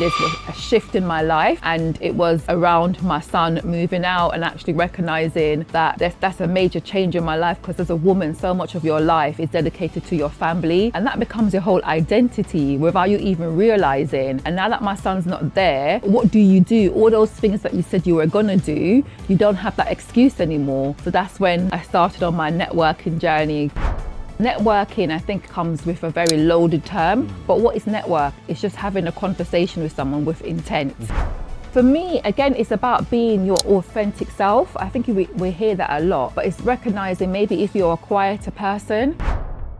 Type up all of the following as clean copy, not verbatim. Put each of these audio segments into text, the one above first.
this was a shift in my life, and it was around my son moving out and actually recognizing that that's a major change in my life, because as a woman, so much of your life is dedicated to your family, and that becomes your whole identity without you even realizing. And now that my son's not there, what do? All those things that you said you were gonna do, you don't have that excuse anymore. So that's when I started on my networking journey. Networking, I think, comes with a very loaded term, but what is network? It's just having a conversation with someone with intent. For me, again, it's about being your authentic self. I think we hear that a lot, but it's recognizing maybe if you're a quieter person.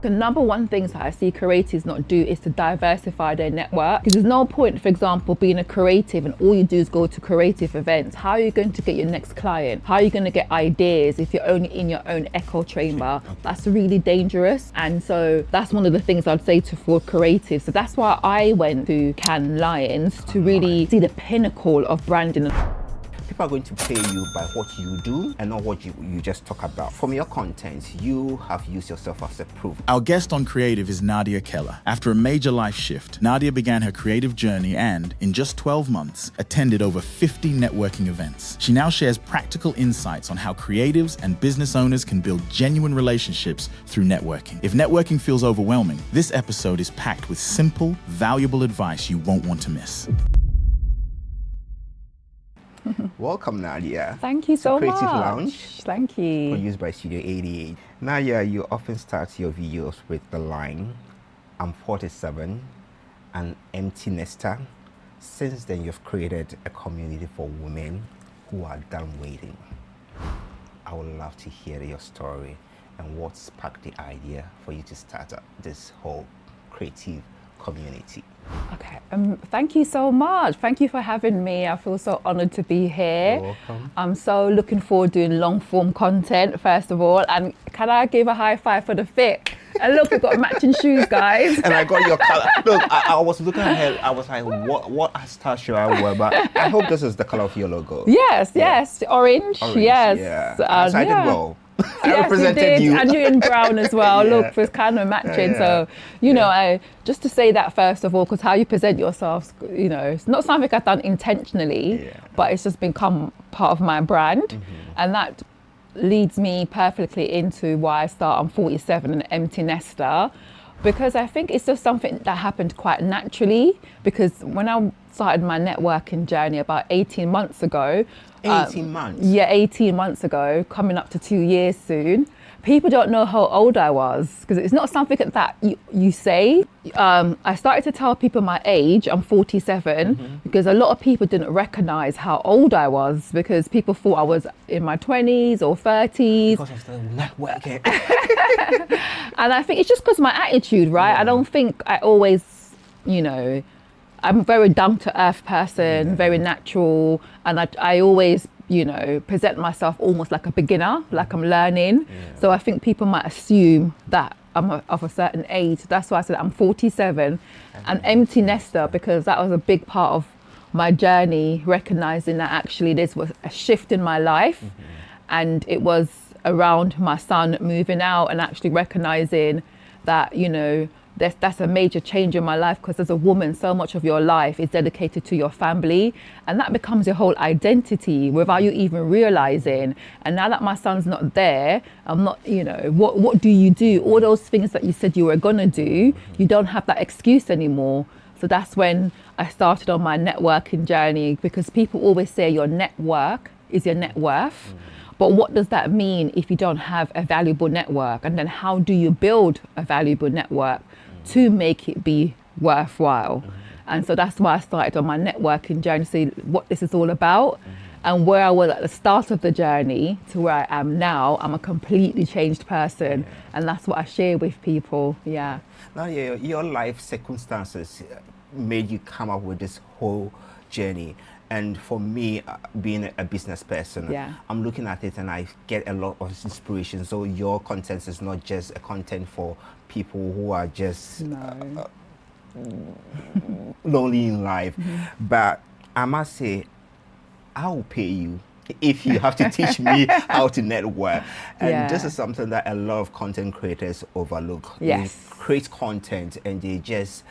The number one things that I see creatives not do is to diversify their network. Because there's no point, for example, being a creative and all you do is go to creative events. How are you going to get your next client? How are you going to get ideas if you're only in your own echo chamber? That's really dangerous. And so that's one of the things I'd say for creatives. So that's why I went to Cannes Lions, to really see the pinnacle of branding. People are going to pay you by what you do and not what you just talk about. From your content, you have used yourself as a proof. Our guest on Creative is Nadia Keller. After a major life shift, Nadia began her creative journey and, in just 12 months, attended over 50 networking events. She now shares practical insights on how creatives and business owners can build genuine relationships through networking. If networking feels overwhelming, this episode is packed with simple, valuable advice you won't want to miss. Welcome, Nadia. Thank you so much. Creative Lounge. Thank you. Produced by Studio 88. Nadia, you often start your videos with the line, "I'm 47, an empty nester." Since then, you've created a community for women who are done waiting. I would love to hear your story and what sparked the idea for you to start this whole creative community. Okay, thank you so much. Thank you for having me. I feel so honored to be here. You're welcome. I'm so looking forward to doing long form content, first of all. And can I give a high five for the fit? And look, we've got matching shoes, guys. And I got your color. Look, I was looking ahead. I was like, what style should I wear? But I hope this is the color of your logo. Yes, orange. Yes. Yeah. So I did well. I Yes, represented you. And you're in brown as well. Yeah. Look, it's kind of matching. So, you know, I just to say that first of all, because how you present yourself, you know, it's not something I've done intentionally, but it's just become part of my brand. And that leads me perfectly into why I start on 47, an empty nester, because I think it's just something that happened quite naturally. Because when I started my networking journey about 18 months ago, 18 months? Yeah, 18 months ago, coming up to 2 years soon. People don't know how old I was, because it's not something that you say. I started to tell people my age, I'm 47, because a lot of people didn't recognize how old I was, because people thought I was in my 20s or 30s. Because of the networking. And I think it's just because of my attitude, right? I don't think I always, you know, I'm a very down-to-earth person, very natural, and I always, you know, present myself almost like a beginner, like I'm learning. So I think people might assume that I'm of a certain age. That's why I said I'm 47, an empty nester, because that was a big part of my journey, recognizing that actually this was a shift in my life, and it was around my son moving out, and actually recognizing that, you know, that's a major change in my life, because as a woman, so much of your life is dedicated to your family, and that becomes your whole identity without you even realizing. And now that my son's not there, I'm not, you know, what do? All those things that you said you were gonna do, you don't have that excuse anymore. So that's when I started on my networking journey, because people always say your network is your net worth. But what does that mean if you don't have a valuable network? And then how do you build a valuable network to make it be worthwhile? And so that's why I started on my networking journey, to see what this is all about. And where I was at the start of the journey to where I am now, I'm a completely changed person. And that's what I share with people. Yeah. Now, your life circumstances made you come up with this whole journey. And for me, being a business person, I'm looking at it and I get a lot of inspiration. So your content is not just a content for people who are just lonely in life. But I must say, I will pay you if you have to teach me how to network. And Yeah. this is something that a lot of content creators overlook. Yes. They create content and they just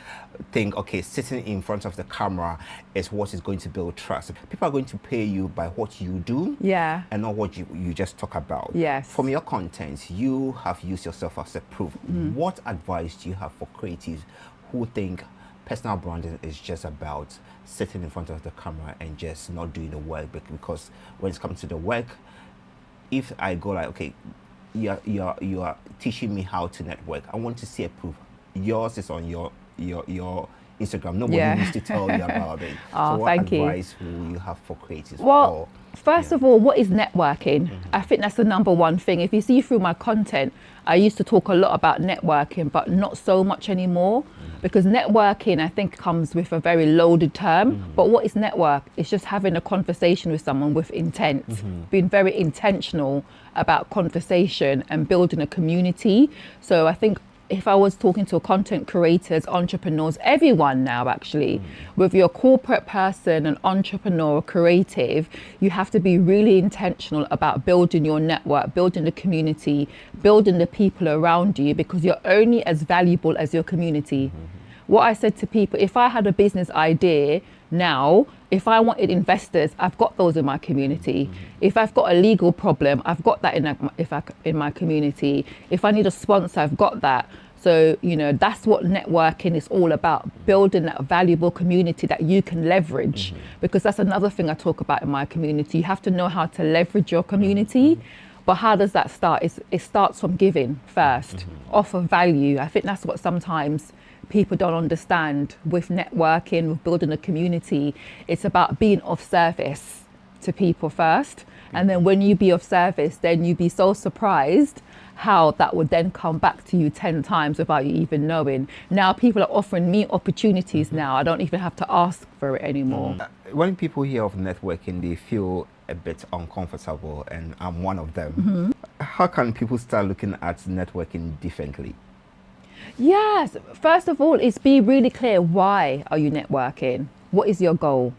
think, okay, sitting in front of the camera is what is going to build trust. People are going to pay you by what you do, Yeah. and not what you just talk about. Yes. From your content, you have used yourself as a proof. What advice do you have for creatives who think personal branding is just about sitting in front of the camera and just not doing the work? Because when it comes to the work, if I go like, okay, you are teaching me how to network, I want to see a proof. Yours is on your Instagram. Nobody Yeah. needs to tell you about it. Oh, So what thank you. advice will you have for creatives? Well, first of all, what is networking? I think that's the number one thing. If you see through my content, I used to talk a lot about networking, but not so much anymore, because networking, I think, comes with a very loaded term. But what is network? It's just having a conversation with someone with intent, being very intentional about conversation and building a community. So I think if I was talking to content creators, entrepreneurs, everyone now actually, whether you're a corporate person, an entrepreneur, or creative, you have to be really intentional about building your network, building the community, building the people around you, because you're only as valuable as your community. What I said to people, if I had a business idea now, if I wanted investors, I've got those in my community. If I've got a legal problem, I've got that in my community. If I need a sponsor, I've got that. So, you know, that's what networking is all about, building that valuable community that you can leverage. Because that's another thing I talk about in my community. You have to know how to leverage your community. But how does that start? It starts from giving first, offer value. I think that's what sometimes people don't understand with networking, with building a community. It's about being of service to people first. And then when you be of service, then you be so surprised how that would then come back to you 10 times without you even knowing. Now people are offering me opportunities now. I don't even have to ask for it anymore. When people hear of networking, they feel a bit uncomfortable, and I'm one of them. How can people start looking at networking differently? Yes, first of all, is be really clear, why are you networking? What is your goal?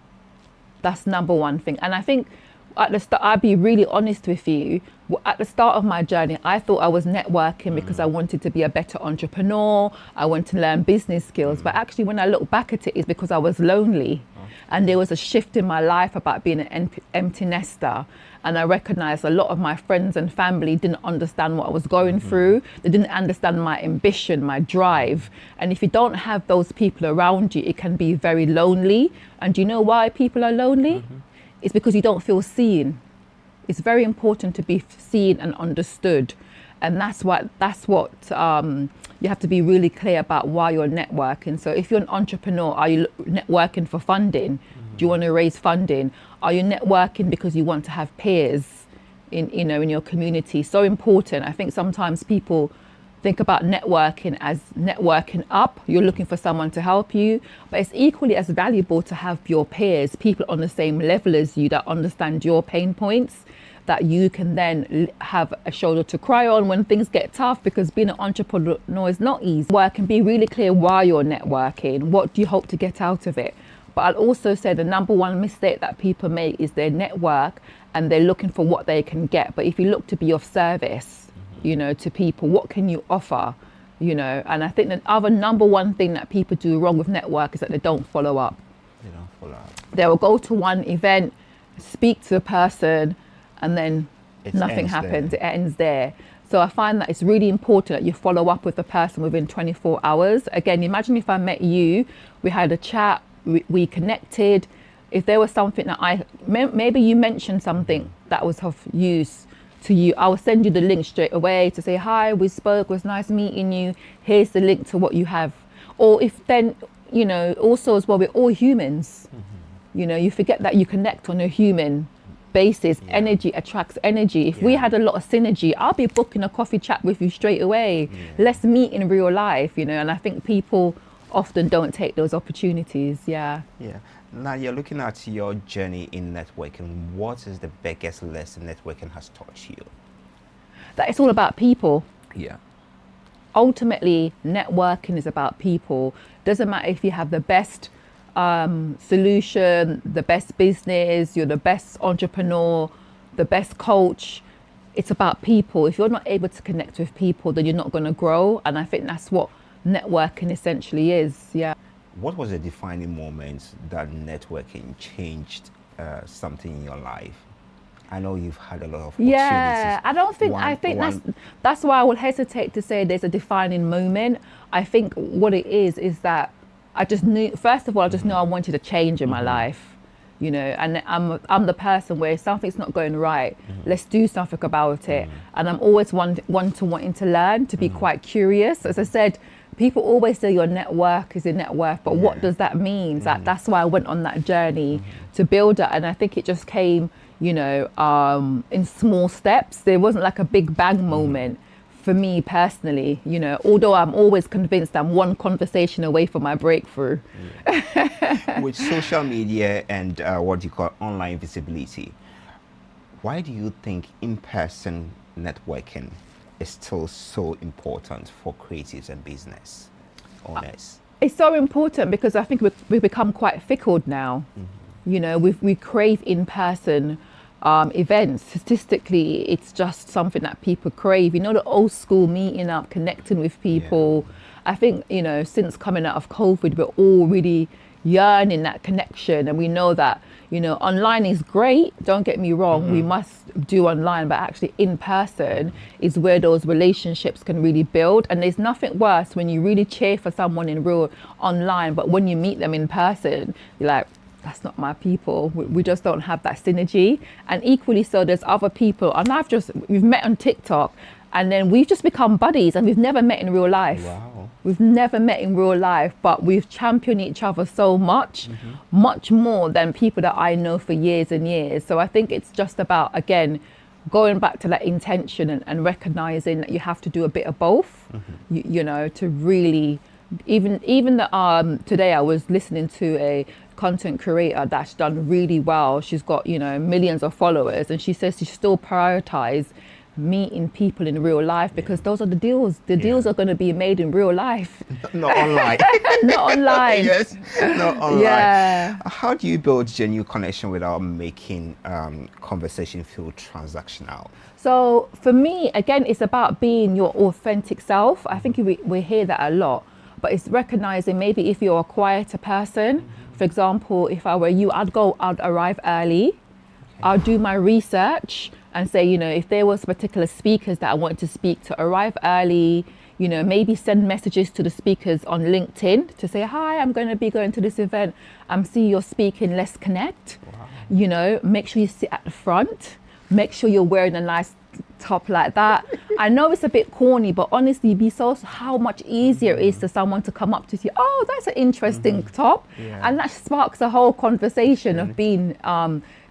That's number one thing. And I think at the start, I'll be really honest with you. At the start of my journey, I thought I was networking because I wanted to be a better entrepreneur. I wanted to learn business skills. But actually, when I look back at it, it's because I was lonely. And there was a shift in my life about being an empty nester. And I recognized a lot of my friends and family didn't understand what I was going through. They didn't understand my ambition, my drive. And if you don't have those people around you, it can be very lonely. And do you know why people are lonely? It's because you don't feel seen. It's very important to be seen and understood. And that's what you have to be really clear about, why you're networking. So if you're an entrepreneur, are you networking for funding? Do you want to raise funding? Are you networking because you want to have peers in your community? So important. I think sometimes people think about networking as networking up. You're looking for someone to help you, but it's equally as valuable to have your peers, people on the same level as you that understand your pain points, that you can then have a shoulder to cry on when things get tough, because being an entrepreneur is not easy. Work and be really clear why you're networking. What do you hope to get out of it? But I'll also say the number one mistake that people make is they network and they're looking for what they can get. But if you look to be of service, to people, what can you offer? And I think the other number one thing that people do wrong with network is that they don't follow up. They will go to one event, speak to a person, and then nothing happens. It ends there. So I find that it's really important that you follow up with the person within 24 hours. Again, imagine if I met you, we had a chat, we connected. If there was something that maybe you mentioned something that was of use to you, I will send you the link straight away to say, hi, we spoke, it was nice meeting you. Here's the link to what you have. Or if then, also as well, we're all humans. You forget that you connect on a human basis. Energy attracts energy. If we had a lot of synergy, I'll be booking a coffee chat with you straight away. Let's meet in real life, and I think people often don't take those opportunities. Now you're looking at your journey in networking. What is the biggest lesson networking has taught you? That it's all about people. Ultimately, networking is about people. Doesn't matter if you have the best solution, the best business, you're the best entrepreneur, the best coach. It's about people. If you're not able to connect with people, then you're not going to grow. And I think that's what networking essentially is. Yeah. What was a defining moment that networking changed something in your life? I know you've had a lot of opportunities. Yeah, I think that's why I would hesitate to say there's a defining moment. I think what it is that I just knew, first of all, I just knew I wanted a change in my life. You know, and I'm the person where if something's not going right, let's do something about it. And I'm always wanting to learn, to be quite curious. As I said, people always say your net worth is your net worth, but what does that mean? That's why I went on that journey to build it. And I think it just came, you know, in small steps. There wasn't like a big bang moment for me personally, you know, although I'm always convinced I'm one conversation away from my breakthrough. With social media and what you call online visibility, why do you think in-person networking is still so important for creatives and business owners? It's so important because I think we've become quite fickle now. You know, we crave in-person events. Statistically, it's just something that people crave. You know, the old school meeting up, connecting with people. I think, you know, since coming out of COVID, we're all really yearning that connection. And we know that, you know, online is great. Don't get me wrong. We must do online, but actually in person is where those relationships can really build. And there's nothing worse when you really cheer for someone in real online, but when you meet them in person, you're like, that's not my people. We just don't have that synergy. And equally so, there's other people, and we've met on TikTok, and then we've just become buddies, and we've never met in real life. Wow. We've never met in real life, but we've championed each other so much, much more than people that I know for years and years. So I think it's just about, again, going back to that intention and recognizing that you have to do a bit of both, you know, to really, even today I was listening to a content creator that's done really well. She's got, you know, millions of followers, and she says she still prioritize meeting people in real life because those are the deals. The deals are going to be made in real life. Not online. Not online. Yes, not online. Yeah. How do you build genuine connection without making conversation feel transactional? So for me, again, it's about being your authentic self. I think we hear that a lot, but it's recognizing maybe if you're a quieter person, for example, if I were you, I'd arrive early. I'll do my research and say, you know, if there was particular speakers that I wanted to speak to, arrive early, you know, maybe send messages to the speakers on LinkedIn to say, hi, I'm going to be going to this event. I'm seeing you're speaking, let's connect. Wow. You know, make sure you sit at the front. Make sure you're wearing a nice top like that. I know it's a bit corny, but honestly, be so how much easier it is for someone to come up to you, oh, that's an interesting top. And that sparks a whole conversation of being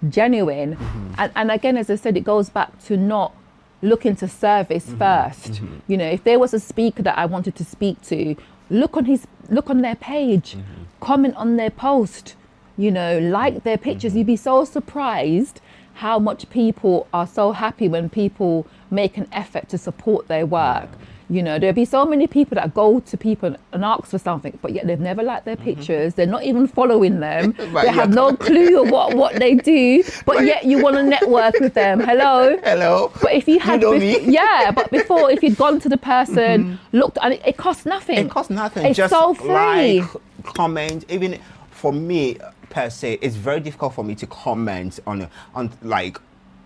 genuine. And again, as I said, it goes back to not looking to service first. You know, if there was a speaker that I wanted to speak to, look on their page, comment on their post, you know, like their pictures. You'd be so surprised how much people are so happy when people make an effort to support their work. You know, there'll be so many people that go to people and ask for something, but yet they've never liked their pictures. They're not even following them. They have no clue of what they do, but yet you want to network with them. Hello. But if you had, but before, if you'd gone to the person, looked, and it costs nothing. It costs nothing. It's just so free. Like, comment, even for me per se, it's very difficult for me to comment on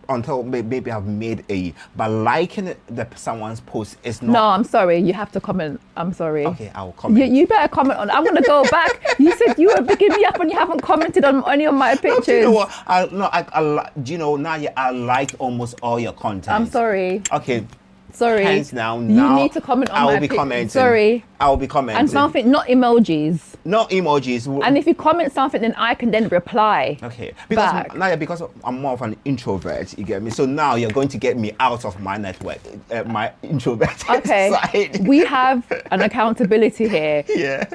until maybe I've made but liking someone's post is not. No, I'm sorry. You have to comment. I'm sorry. Okay, I'll comment. You better comment on. I'm going to go back. You said you were picking me up and you haven't commented on any of my pictures. No, do you know what? Do you know, Nadia, I liked almost all your content. I'm sorry. Okay. Sorry. Hands down. You need to comment on my pictures. Sorry. I will be commenting. And something, not emojis. Not emojis. And if you comment something, then I can then reply. Okay. Because I'm more of an introvert, you get me? So now you're going to get me out of my network, my introvert side. We have an accountability here. Yeah.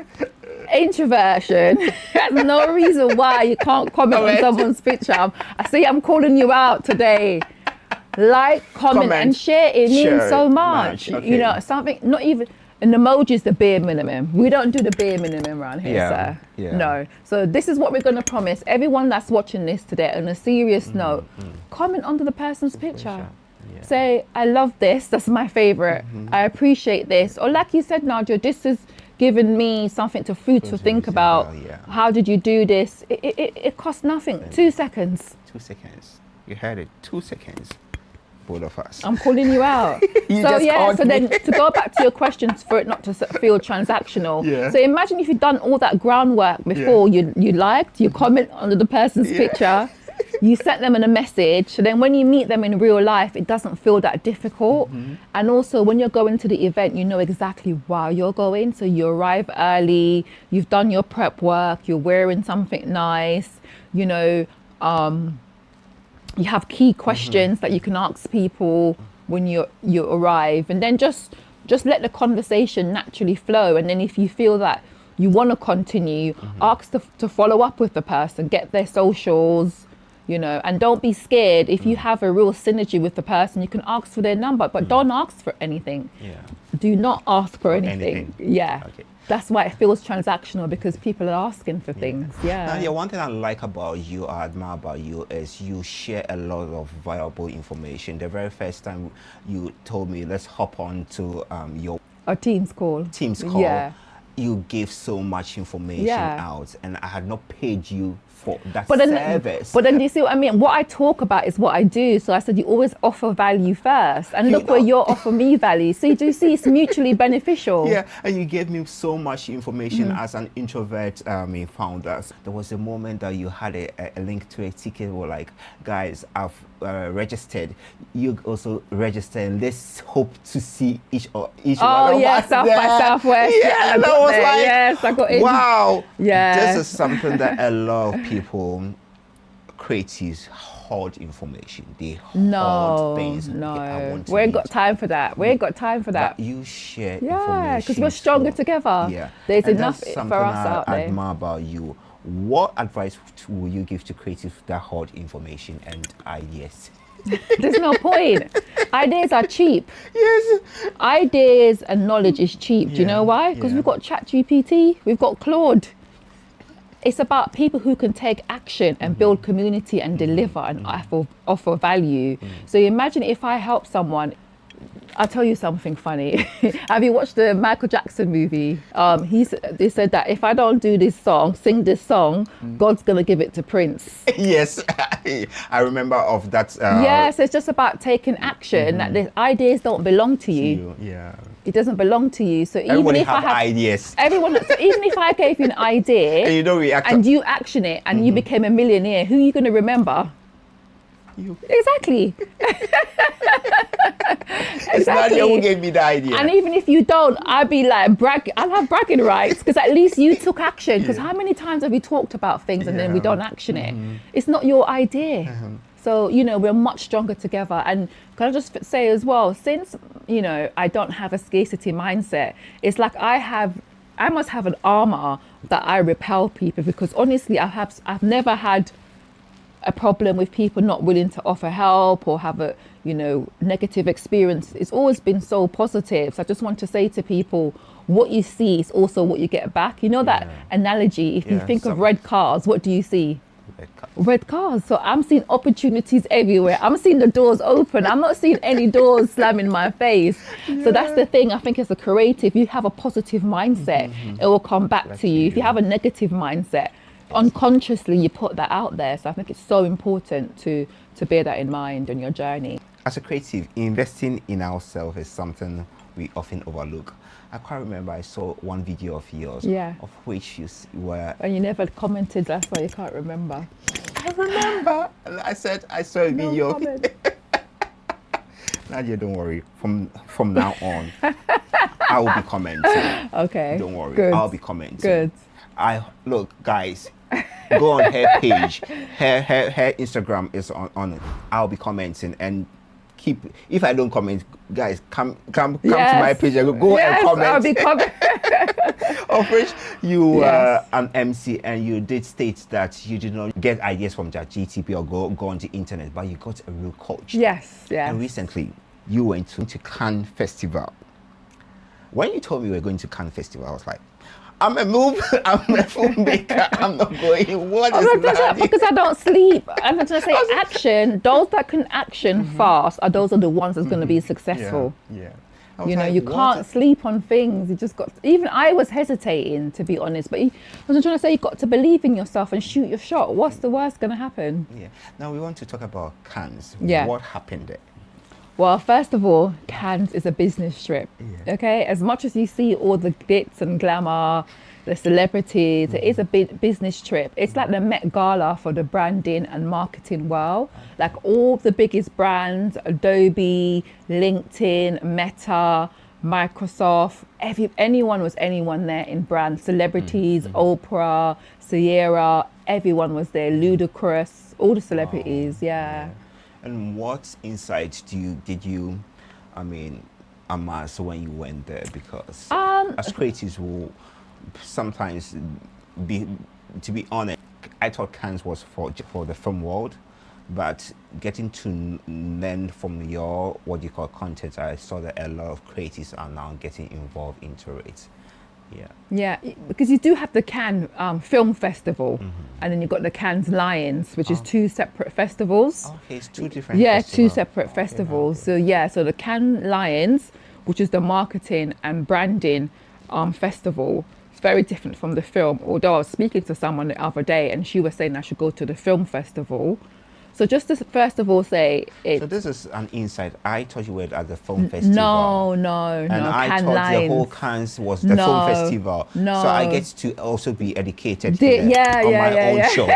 Introversion. There's no reason why you can't comment on someone's picture. I see I'm calling you out today. Like, comment and share. It means so much. Okay. You know, something, not even, An emoji is the bare minimum. We don't do the bare minimum around here, sir. Yeah. No. So this is what we're going to promise everyone that's watching this today. On a serious note, comment under the person's picture. Yeah. Say, I love this. That's my favorite. I appreciate this. Or like you said, Nadia, this has given me something to food to think about. How did you do this? It costs nothing. 2 seconds. 2 seconds. You heard it. 2 seconds. Both of us. I'm calling you out. So then to go back to your questions, for it not to feel transactional. So imagine if you'd done all that groundwork before. You liked, you comment under the person's picture, you sent them in a message. So then when you meet them in real life, it doesn't feel that difficult. And also when you're going to the event, you know exactly why you're going. So you arrive early, you've done your prep work, you're wearing something nice, you know, you have key questions that you can ask people when you arrive, and then just let the conversation naturally flow. And then if you feel that you want to continue, ask to follow up with the person, get their socials, you know, and don't be scared. If you have a real synergy with the person, you can ask for their number, but don't ask for anything. Do not ask for anything. Okay. That's why it feels transactional, because people are asking for things. Nadia, one thing I like about you, I admire about you, is you share a lot of valuable information. The very first time you told me, let's hop on to your Teams call. You gave so much information out, and I had not paid you for that service. But then you see what I mean? What I talk about is what I do. So I said you always offer value first. And look where you're offering me value. So you do see it's mutually beneficial. Yeah, and you gave me so much information as an introvert founder. There was a moment that you had a link to a ticket where like, guys, I've registered. You also registered, and let's hope to see each one of us South by Southwest. Yeah, that was like, yes, I got in. Wow. Yeah. This is something that a lot of people, creatives, hoard information. They hoard things. We ain't got time for that. But you share information. Yeah, because we're stronger together. Yeah. There's and enough that's for us out there. I admire about you. What advice will you give to creatives that hoard information and ideas? There's no point. Ideas are cheap. Yes. Ideas and knowledge is cheap. Do you know why? Because we've got ChatGPT, we've got Claude. It's about people who can take action and build community and deliver and offer value. So imagine if I help someone. I'll tell you something funny. Have you watched the Michael Jackson movie? They said that if I don't do this song, sing this song, God's going to give it to Prince. Yes, I remember of that. Yes, it's just about taking action. That the ideas don't belong to you. Yeah. It doesn't belong to you. So Everybody even if I have ideas. So even if I gave you an idea and you don't react, and you action it and you became a millionaire, who are you going to remember? You. Exactly. It's Nadia who gave me the idea. And even if you don't, I'll be like I'll have bragging rights, because at least you took action. Because how many times have we talked about things and then we don't action it? It's not your idea. So, you know, we're much stronger together. And can I just say as well, since, you know, I don't have a scarcity mindset, it's like I must have an armor that I repel people, because honestly, I've never had a problem with people not willing to offer help or have a, you know, negative experience. It's always been so positive. So I just want to say to people, what you see is also what you get back. You know that analogy, if you think of red cars, what do you see? Red cars. So I'm seeing opportunities everywhere. I'm seeing the doors open. I'm not seeing any doors slam in my face. So that's the thing. I think as a creative, you have a positive mindset, it will come back to you. If you have a negative mindset, unconsciously you put that out there. So I think it's so important to bear that in mind on your journey. As a creative, investing in ourselves is something we often overlook. I quite remember I saw one video of yours, of which you were... And you never commented, that's why you can't remember. I remember. I said I saw a video. Nadia, don't worry. From now on, I will be commenting. Okay. Don't worry. Good. I'll be commenting. Good. Look, guys, go on her page. Her Instagram is on it. I'll be commenting, and if I don't comment, guys, come to my page and go and comment. I'll be commenting. Of which you were an MC, and you did state that you did not get ideas from ChatGPT or go on the internet, but you got a real coach. Yes. And recently, you went to Cannes Festival. When you told me we were going to Cannes Festival, I was like, I'm a filmmaker. I'm not going. What is that? Because I don't sleep. I'm going to say action. Those that can action fast those are the ones that's going to be successful. Yeah. You know, you can't sleep on things. You just got. Even I was hesitating, to be honest. But I was trying to say, you've got to believe in yourself and shoot your shot. What's the worst going to happen? Yeah. Now we want to talk about Cannes. Yeah. What happened there? Well, first of all, Cannes is a business trip. Yeah. Okay, as much as you see all the glitz and glamour, the celebrities, it is a big business trip. It's like the Met Gala for the branding and marketing world. Like all the biggest brands, Adobe, LinkedIn, Meta, Microsoft, anyone there in brand. Celebrities, Oprah, Sierra, everyone was there. Ludacris, all the celebrities, yeah. And what insights did you amass when you went there? Because as creatives will sometimes to be honest, I thought Cannes was for the film world, but getting to learn from your content, I saw that a lot of creatives are now getting involved into it. Yeah, because you do have the Cannes Film Festival, and then you've got the Cannes Lions, which is two separate festivals. Okay, it's two different festivals. Two separate festivals. Okay. So the Cannes Lions, which is the marketing and branding festival, it's very different from the film. Although I was speaking to someone the other day and she was saying I should go to the film festival. So just to first of all say it. So this is an insight. I thought you were at the film festival. No. And I thought the whole Cannes was the film festival. No. So I get to also be educated on my own show.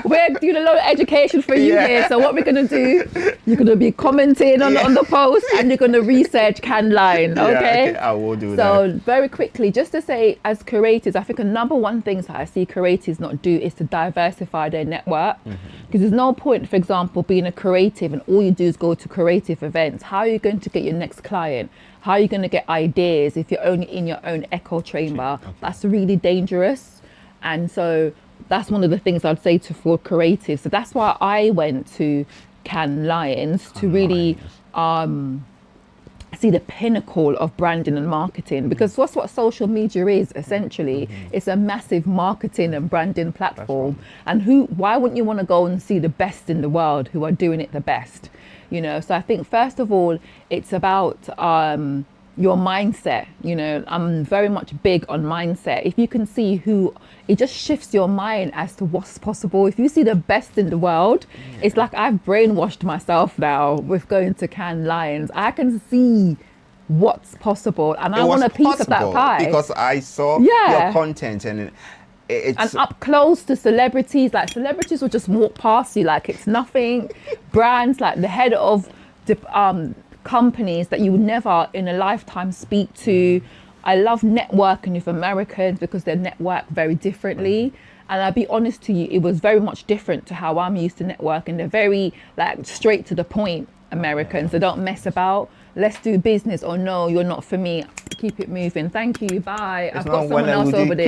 We're doing a lot of education for you here. So what we're going to do, you're going to be commenting on the post and you're going to research Cannes Line, okay? Okay, I will do that. So very quickly, just to say, as creators, I think the number one things that I see creators not do is to diversify their network. Because there's no point, for example, being a creative and all you do is go to creative events. How are you going to get your next client? How are you going to get ideas if you're only in your own echo chamber? Okay. That's really dangerous. And so that's one of the things I'd say for creatives. So that's why I went to Cannes Lions to really see the pinnacle of branding and marketing, because that's what social media is essentially. It's a massive marketing and branding platform. And why wouldn't you want to go and see the best in the world who are doing it the best? You know, so I think first of all, it's about your mindset. You know, I'm very much big on mindset. If you can see it just shifts your mind as to what's possible. If you see the best in the world, it's like I've brainwashed myself now with going to Cannes Lions. I can see what's possible and I want a piece of that pie. Because I saw your content and and up close to celebrities, like celebrities will just walk past you like it's nothing. Brands like the head of companies that you would never in a lifetime speak to. I love networking with Americans because they network very differently. And I'll be honest to you, it was very much different to how I'm used to networking. They're very like straight to the point Americans. They don't mess about. Let's do business, or no, you're not for me. Keep it moving. Thank you. Bye. I've got someone else over there.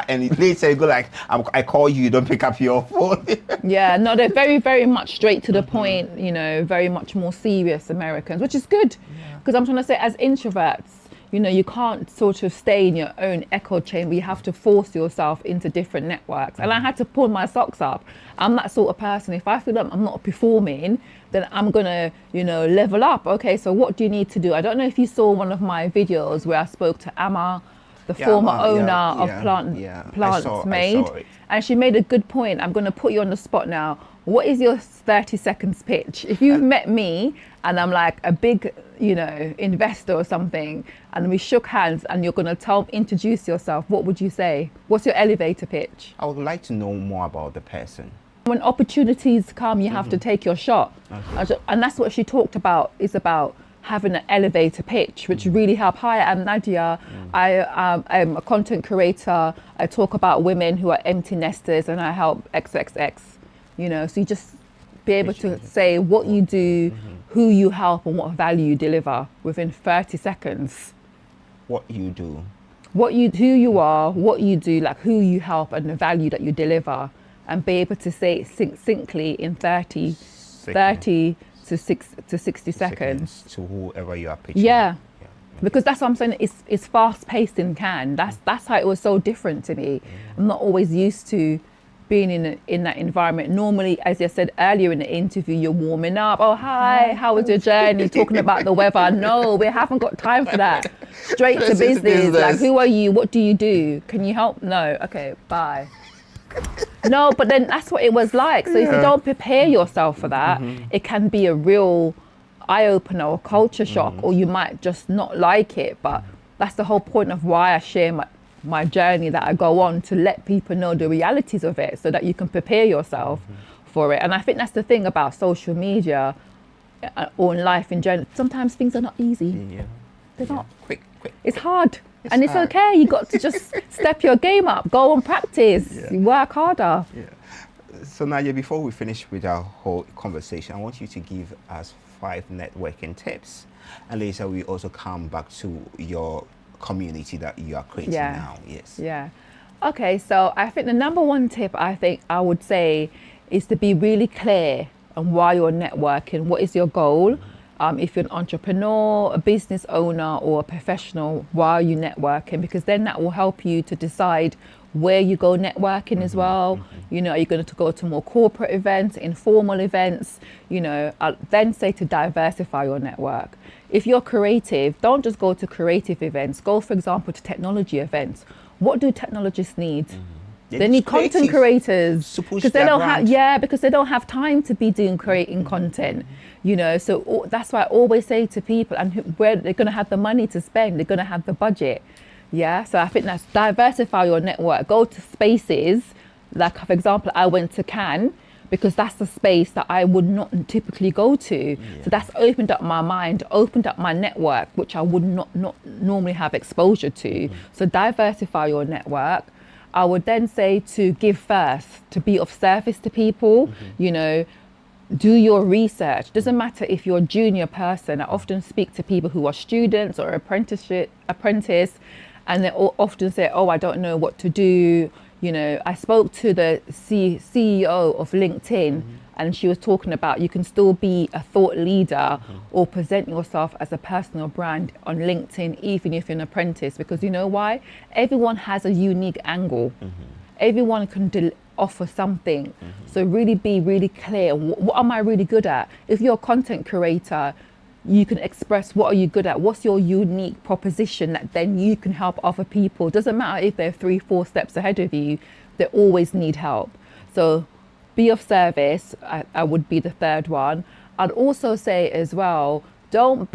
And later you go like, I call you don't pick up your phone. Yeah, no, they're very, very much straight to the point, you know, very much more serious Americans, which is good. Because I'm trying to say, as introverts, you know, you can't sort of stay in your own echo chamber. You have to force yourself into different networks. And I had to pull my socks up. I'm that sort of person. If I feel like I'm not performing, then I'm going to, you know, level up. Okay, so what do you need to do? I don't know if you saw one of my videos where I spoke to Amma, the former owner of Plant Made. And she made a good point. I'm going to put you on the spot now. What is your 30 seconds pitch? If you've met me and I'm like a big, you know, investor or something, and we shook hands and you're going to introduce yourself, what would you say? What's your elevator pitch? I would like to know more about the person. When opportunities come, you have to take your shot. Okay. And that's what she talked about, is about having an elevator pitch, which really helped. Hi, I'm Nadia. I'm a content creator. I talk about women who are empty nesters and I help XXX. You know, so you just be able to say what you do, who you help, and what value you deliver within 30 seconds. What you do. Who you are, what you do, like who you help, and the value that you deliver, and be able to say it succinctly in 30 to 60 seconds. To whoever you are pitching. Yeah. Because that's what I'm saying, it's fast paced in Cannes. That's how it was so different to me. I'm not always used to being in that environment. Normally, as I said earlier in the interview, you're warming up. Oh, hi, how was your journey? Talking about the weather. No, we haven't got time for that. Straight to business. Like, who are you? What do you do? Can you help? No. Okay, bye. No, but then that's what it was like. So if you don't prepare yourself for that, it can be a real eye-opener or culture shock, or you might just not like it. But that's the whole point of why I share my journey that I go on, to let people know the realities of it so that you can prepare yourself for it. And I think that's the thing about social media or in life in general. Sometimes things are not easy. They're not. Quick. It's hard. It's okay. You got to just step your game up, go and practice, work harder. So Nadia, before we finish with our whole conversation, I want you to give us 5 networking tips, and later we also come back to your community that you are creating now. Okay, so I think the number one tip I would say is to be really clear on why you're networking. What is your goal? If you're an entrepreneur, a business owner, or a professional, why are you networking? Because then that will help you to decide where you go networking as well. You know, are you going to go to more corporate events, informal events? You know, I'll then say to diversify your network. If you're creative, don't just go to creative events. Go, for example, to technology events. What do technologists need? They need content creators, because they don't have because they don't have time to be creating content. You know, so that's why I always say to people, and where they're going to have the money to spend, they're going to have the budget. So I think that's diversify your network. Go to spaces like, for example, I went to Cannes because that's the space that I would not typically go to. So that's opened up my mind, opened up my network, which I would not normally have exposure to. So diversify your network. I would then say to give first, to be of service to people. You know, do your research. Doesn't matter if you're a junior person. I often speak to people who are students or apprentice, and they often say, oh, I don't know what to do. You know, I spoke to the CEO of LinkedIn, and she was talking about you can still be a thought leader or present yourself as a personal brand on LinkedIn, even if you're an apprentice, because you know why? Everyone has a unique angle. Everyone can offer something. So really be really clear. What am I really good at? If you're a content creator, you can express what are you good at, what's your unique proposition that then you can help other people. Doesn't matter if they're 3-4 steps ahead of you, they always need help. So be of service, I would be the third one. I'd also say as well, don't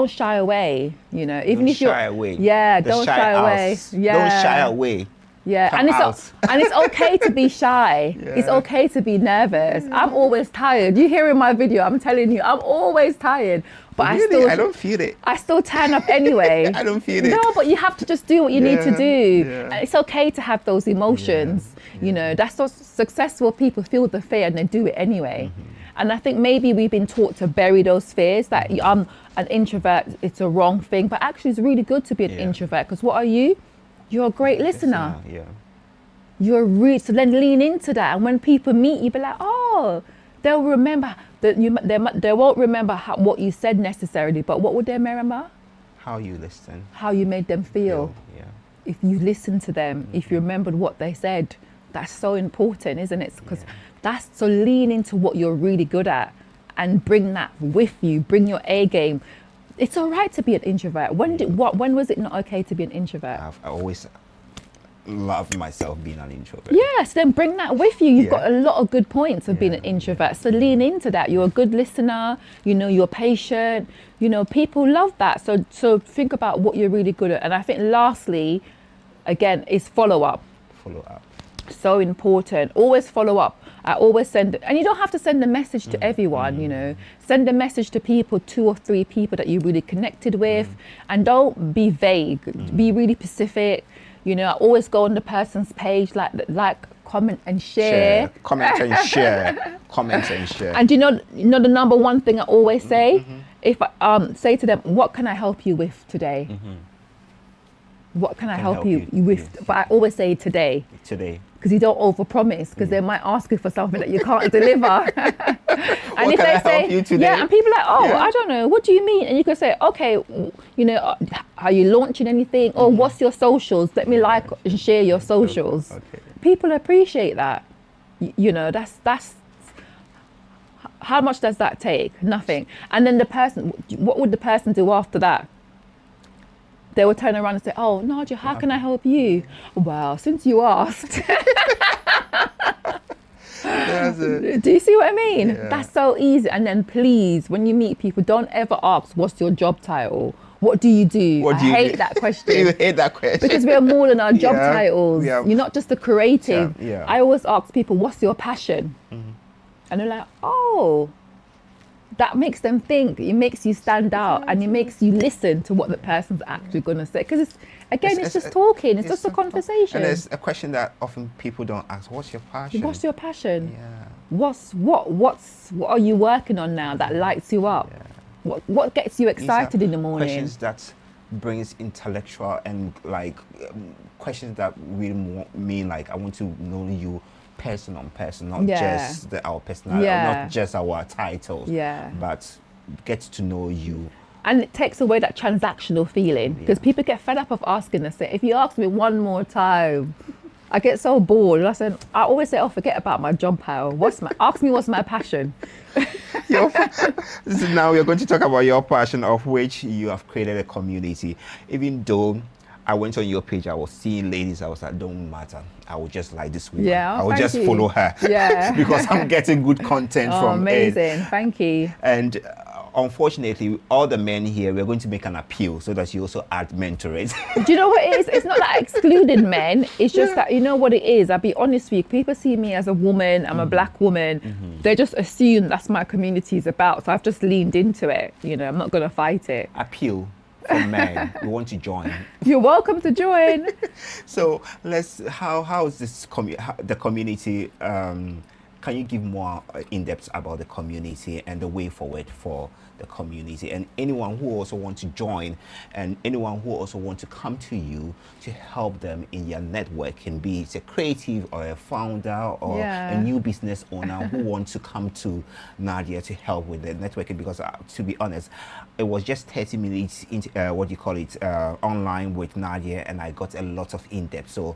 shy away, you know, even if you're don't shy away. Don't shy away. And it's okay to be shy. It's okay to be nervous. I'm always tired. You hear in my video, I'm telling you, I'm always tired. But I don't feel it. I still turn up anyway. I don't feel it. No, but you have to just do what you need to do. And it's okay to have those emotions. You know, that's what successful people feel, the fear, and they do it anyway. And I think maybe we've been taught to bury those fears, that I'm an introvert, it's a wrong thing. But actually it's really good to be an introvert, because what are you? You're a great listener. So then lean into that, and when people meet you, be like, oh, they'll remember that they won't remember what you said necessarily, but what would they remember? How you listen. How you made them feel. If you listen to them, if you remembered what they said, that's so important, isn't it? Because so lean into what you're really good at and bring that with you. Bring your A game. It's all right to be an introvert. When was it not okay to be an introvert? I always loved myself being an introvert. Yes, then bring that with you. You've got a lot of good points of being an introvert. So lean into that. You're a good listener. You know, you're patient. You know, people love that. So think about what you're really good at. And I think lastly, again, is follow up. Follow up. So important. Always follow up. I always send, and you don't have to send a message to everyone, you know, send a message to people, 2 or 3 people that you really connected with, and don't be vague, be really specific. You know, I always go on the person's page, like, comment and share. Comment and share. Comment and share. And you know the number one thing I always say, if I say to them, what can I help you with today? what can I Can help help you you, with? yes. But I always say today, Today. because you don't overpromise, because they might ask you for something that you can't deliver. And What can I help you today? yeah, and people are like, oh, Yeah. I don't know, what do you mean? And you can say, okay, you know, are you launching anything? Or what's your socials? Let me like and share your socials. Okay. People appreciate that. You know, that's how much does that take? Nothing. And then the person, what would the person do after that? They will turn around and say, oh, Nadia, how can I help you? Well, since you asked. That's it. Do you see what I mean? Yeah. That's so easy. And then please, when you meet people, don't ever ask, what's your job title? What do you do? What do you I hate do? that question. You hate that question. Because we're more than our job Yeah, titles. yeah. You're not just a creative. Yeah. I always ask people, what's your passion? And they're like, oh, that makes them think. It makes you stand out, and it makes you listen to what the person's actually going to say. Because it's just talking. It's just a conversation. And there's a question that often people don't ask. What's your passion? What's your passion? Yeah. What are you working on now that lights you up? Yeah. What gets you These are excited in the morning? Questions that brings intellectual and like questions that really mean like I want to know you person on person, not just our personality, not just our titles, but get to know you. And it takes away that transactional feeling, because people get fed up of asking us. If you ask me one more time, I get so bored. And I always say, oh, forget about my job title. Ask me what's my passion. Now we're going to talk about your passion, of which you have created a community. Even though I went on your page, I was seeing ladies, I was like, don't matter. I will just like this woman. Yeah, I will just follow her. Yeah. Because I'm getting good content from amazing. it. Thank you. And unfortunately, all the men here, we're going to make an appeal so that you also add mentorate. Do you know what it is? It's not that I excluded men. It's just that, you know what it is? I'll be honest with you. People see me as a woman. I'm a black woman. They just assume that's my community is about. So I've just leaned into it. You know, I'm not going to fight it. Appeal from men. We want to join. You're welcome to join. So how is this the community? Can you give more in-depth about the community and the way forward for the community, and anyone who also wants to join, and anyone who also wants to come to you to help them in your networking, be it a creative or a founder or a new business owner who wants to come to Nadia to help with the networking? Because to be honest, it was just 30 minutes online with Nadia, and I got a lot of in-depth. So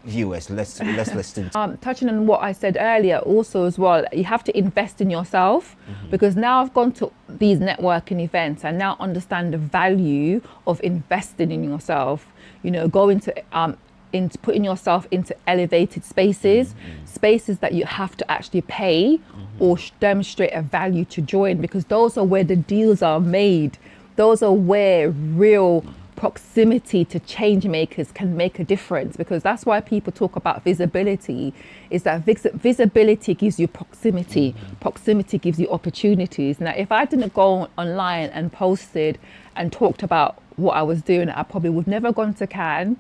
viewers, let's listen. Touching on what I said earlier also as well, you have to invest in yourself, because now I've gone to these networking events and now understand the value of investing in yourself. You know, going to into putting yourself into elevated spaces, spaces that you have to actually pay or demonstrate a value to join, because those are where the deals are made. Those are where real proximity to change makers can make a difference, because that's why people talk about visibility, is that visibility gives you proximity. Proximity gives you opportunities. Now, if I didn't go online and posted and talked about what I was doing, I probably would never gone to Cannes.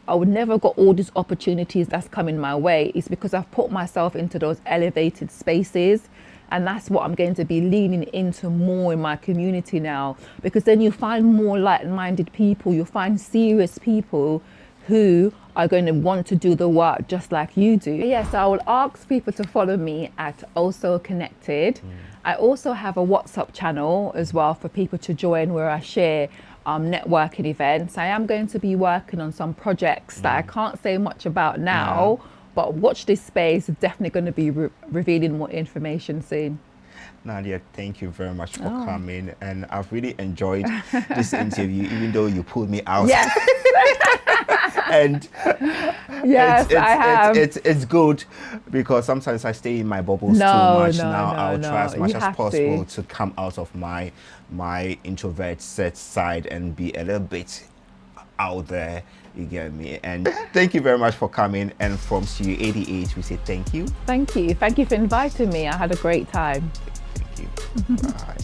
I would never got all these opportunities that's coming my way. It's because I've put myself into those elevated spaces. And that's what I'm going to be leaning into more in my community now, because then you find more like-minded people, you'll find serious people who are going to want to do the work just like you do. Yes, I will ask people to follow me at Also Connected. I also have a WhatsApp channel as well for people to join, where I share networking events. I am going to be working on some projects that I can't say much about now. But watch this space, definitely going to be revealing more information soon. Nadia, thank you very much for coming. And I've really enjoyed this interview, even though you pulled me out. Yes. And yes, I have. It's good, because sometimes I stay in my bubbles too much. I'll try as much as possible to come out of my introvert set side and be a little bit out there. You get me? And thank you very much for coming. And from Studio 88, we say thank you. Thank you. Thank you for inviting me. I had a great time. Thank you. Bye.